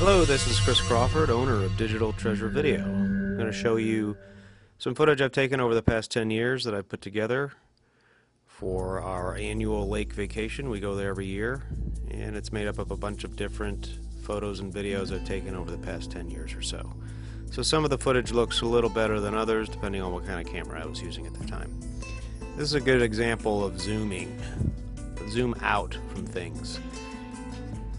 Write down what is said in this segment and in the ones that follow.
Hello, this is Chris Crawford, owner of Digital Treasure Video. I'm going to show you some footage I've taken over the past 10 years that I've put together for our annual lake vacation. We go there every year, and it's made up of a bunch of different photos and videos I've taken over the past 10 years or so. So some of the footage looks a little better than others depending on what kind of camera I was using at the time. This is a good example of zooming. Zoom out from things.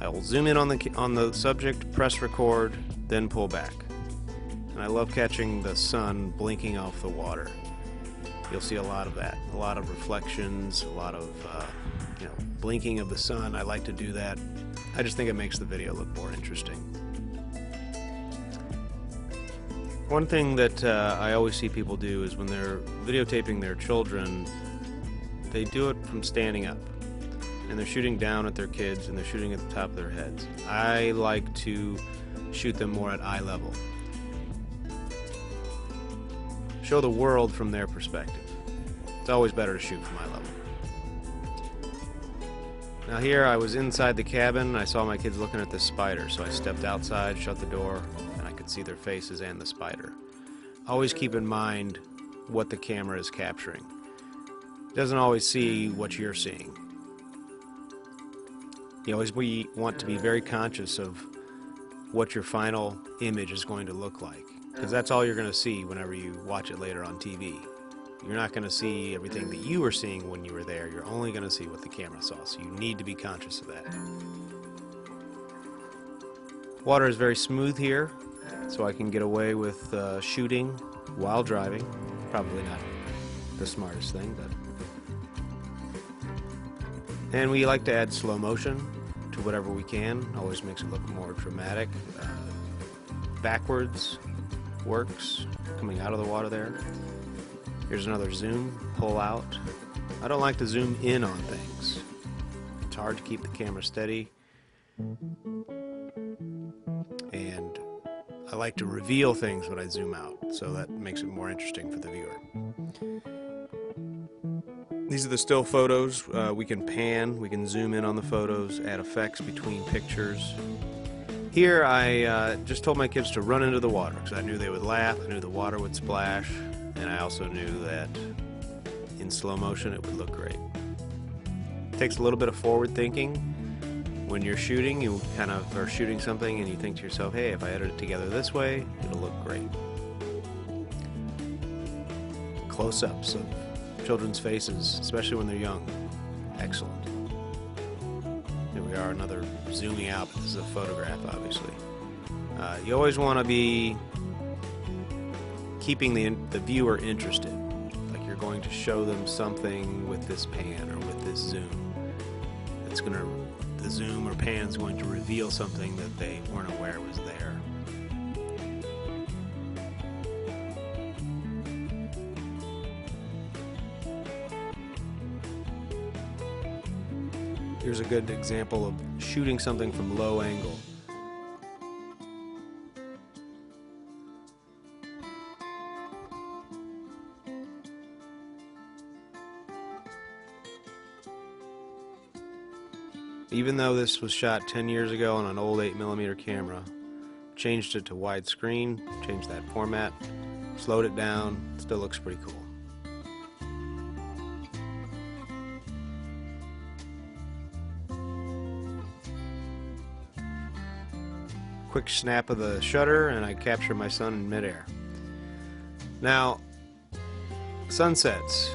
I will zoom in on the subject, press record, then pull back. And I love catching the sun blinking off the water. You'll see a lot of that. A lot of reflections, a lot of blinking of the sun. I like to do that. I just think it makes the video look more interesting. One thing that I always see people do is when they're videotaping their children, they do it from standing up. And they're shooting down at their kids and they're shooting at the top of their heads. I like to shoot them more at eye level. Show the world from their perspective. It's always better to shoot from eye level. Now here I was inside the cabin. I saw my kids looking at this spider, so I stepped outside, shut the door, and I could see their faces and the spider. Always keep in mind what the camera is capturing. It doesn't always see what you're seeing. You always want to be very conscious of what your final image is going to look like, because that's all you're going to see whenever you watch it later on TV. You're not going to see everything that you were seeing when you were there. You're only going to see what the camera saw, so you need to be conscious of that. Water is very smooth here, so I can get away with shooting while driving. Probably not the smartest thing, but... And we like to add slow motion to whatever we can. Always makes it look more dramatic. Backwards works, coming out of the water there. Here's another zoom, pull out. I don't like to zoom in on things. It's hard to keep the camera steady. And I like to reveal things when I zoom out, so that makes it more interesting for the viewer. These are the still photos. We can pan, we can zoom in on the photos, add effects between pictures. Here I just told my kids to run into the water because I knew they would laugh, I knew the water would splash, and I also knew that in slow motion it would look great. It takes a little bit of forward thinking. When you're shooting, you kind of are shooting something and you think to yourself, hey, if I edit it together this way, it'll look great. Close-ups of children's faces, especially when they're young. Excellent. Here we are, another zooming out, but this is a photograph, obviously. You always want to be keeping the viewer interested. Like you're going to show them something with this pan or with this zoom. The zoom or pan is going to reveal something that they weren't aware was there. Here's a good example of shooting something from low angle. Even though this was shot 10 years ago on an old 8mm camera, changed it to widescreen, changed that format, slowed it down, still looks pretty cool. Quick snap of the shutter and I capture my son in midair. Now, sunsets,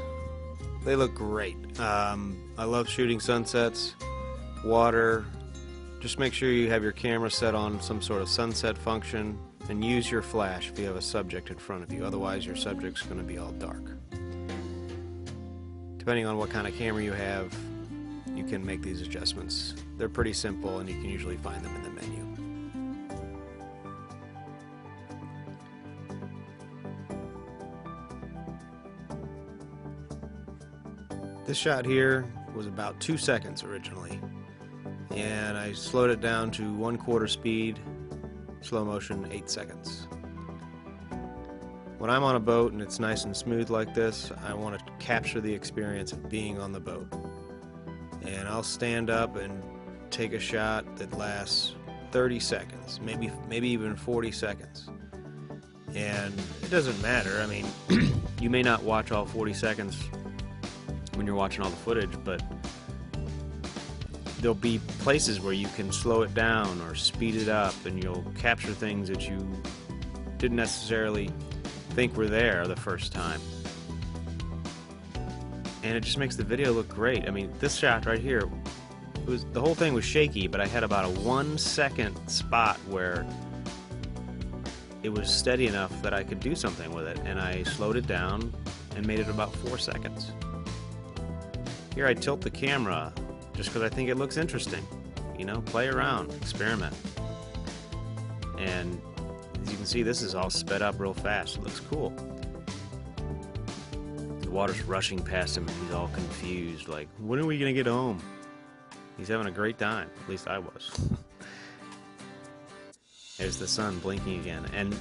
they look great. I love shooting sunsets, water. Just make sure you have your camera set on some sort of sunset function and use your flash if you have a subject in front of you. Otherwise your subject's going to be all dark. Depending on what kind of camera you have, you can make these adjustments. They're pretty simple and you can usually find them in the menu. This shot here was about 2 seconds originally, and I slowed it down to 1/4 speed, slow motion, 8 seconds. When I'm on a boat and it's nice and smooth like this, I want to capture the experience of being on the boat. And I'll stand up and take a shot that lasts 30 seconds, maybe even 40 seconds. And it doesn't matter. I mean, you may not watch all 40 seconds when you're watching all the footage, but there'll be places where you can slow it down or speed it up, and you'll capture things that you didn't necessarily think were there the first time. And it just makes the video look great. I mean, this shot right here, the whole thing was shaky, but I had about a 1 second spot where it was steady enough that I could do something with it, and I slowed it down and made it about 4 seconds. Here I tilt the camera just because I think it looks interesting. You know, play around, experiment. And as you can see, this is all sped up real fast. It looks cool. The water's rushing past him and he's all confused, like, when are we gonna get home? He's having a great time. At least I was. There's the sun blinking again. And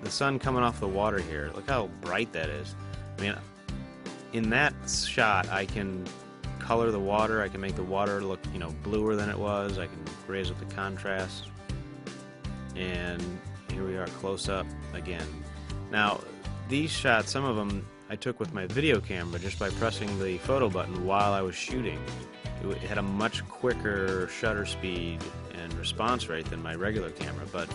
the sun coming off the water here, look how bright that is. I mean, in that shot, I can color the water. I can make the water look, you know, bluer than it was. I can raise up the contrast. And here we are close up again. Now, these shots, some of them I took with my video camera just by pressing the photo button while I was shooting. It had a much quicker shutter speed and response rate than my regular camera, but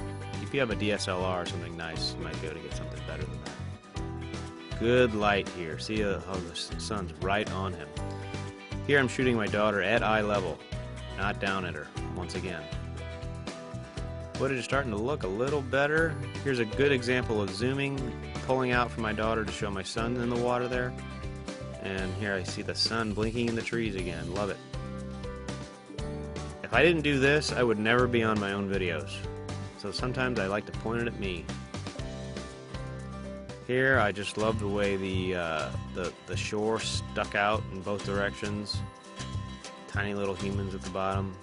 if you have a DSLR or something nice, you might be able to get something better than that. Good light here. See how the sun's right on him. Here I'm shooting my daughter at eye level, not down at her, once again. Footage is starting to look a little better. Here's a good example of zooming, pulling out for my daughter to show my son in the water there. And here I see the sun blinking in the trees again. Love it. If I didn't do this, I would never be on my own videos. So sometimes I like to point it at me. Here I just love the way the shore stuck out in both directions. Tiny little humans at the bottom.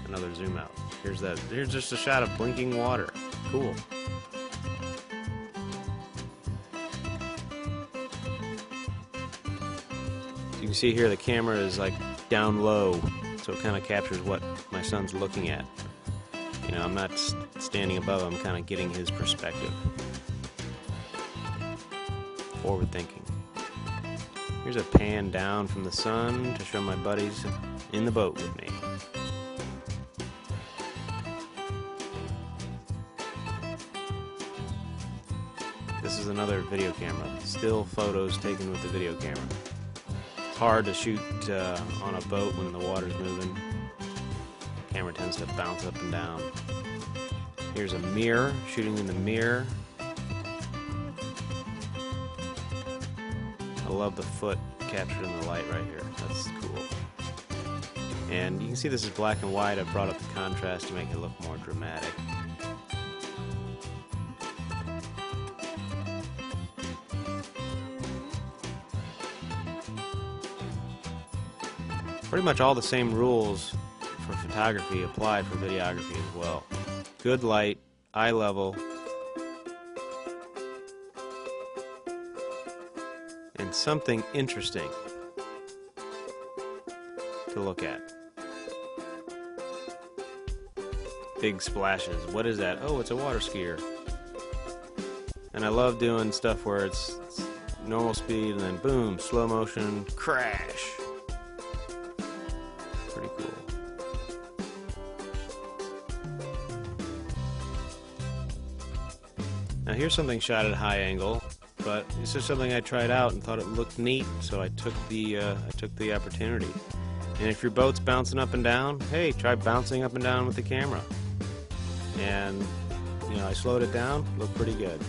Another zoom out. Here's just a shot of blinking water. Cool. You can see here the camera is like down low, so it kind of captures what my son's looking at. You know, I'm not standing above him, I'm kind of getting his perspective. Forward thinking. Here's a pan down from the sun to show my buddies in the boat with me. This is another video camera. Still photos taken with the video camera. It's hard to shoot on a boat when the water's moving. The camera tends to bounce up and down. Here's a mirror, shooting in the mirror. I love the foot captured in the light right here. That's cool. And you can see this is black and white. I brought up the contrast to make it look more dramatic. Pretty much all the same rules for photography apply for videography as well. Good light, eye level, and something interesting to look at. Big splashes. What is that? Oh, it's a water skier. And I love doing stuff where it's normal speed and then boom, slow motion, crash. Pretty cool. Now here's something shot at high angle, but this is something I tried out and thought it looked neat, so I took the opportunity. And if your boat's bouncing up and down, hey, try bouncing up and down with the camera. And you know, I slowed it down, looked pretty good.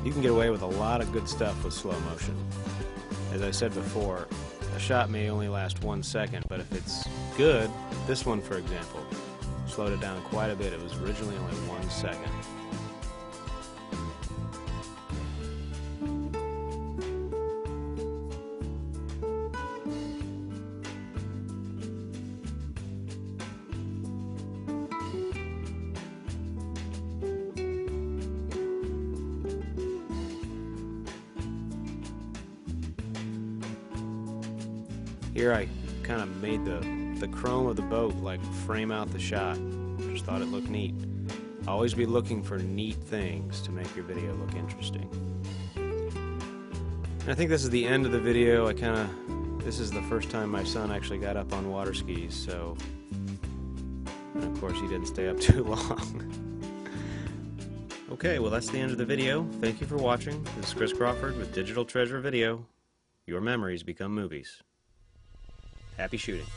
You can get away with a lot of good stuff with slow motion. As I said before, a shot may only last 1 second, but if it's good, this one for example, slowed it down quite a bit. It was originally only 1 second. Here I kind of made the chrome of the boat like frame out the shot. Just thought it looked neat. Always be looking for neat things to make your video look interesting. And I think this is the end of the video. This is the first time my son actually got up on water skis, so, and of course he didn't stay up too long. Okay, well that's the end of the video. Thank you for watching. This is Chris Crawford with Digital Treasure Video. Your memories become movies. Happy shooting.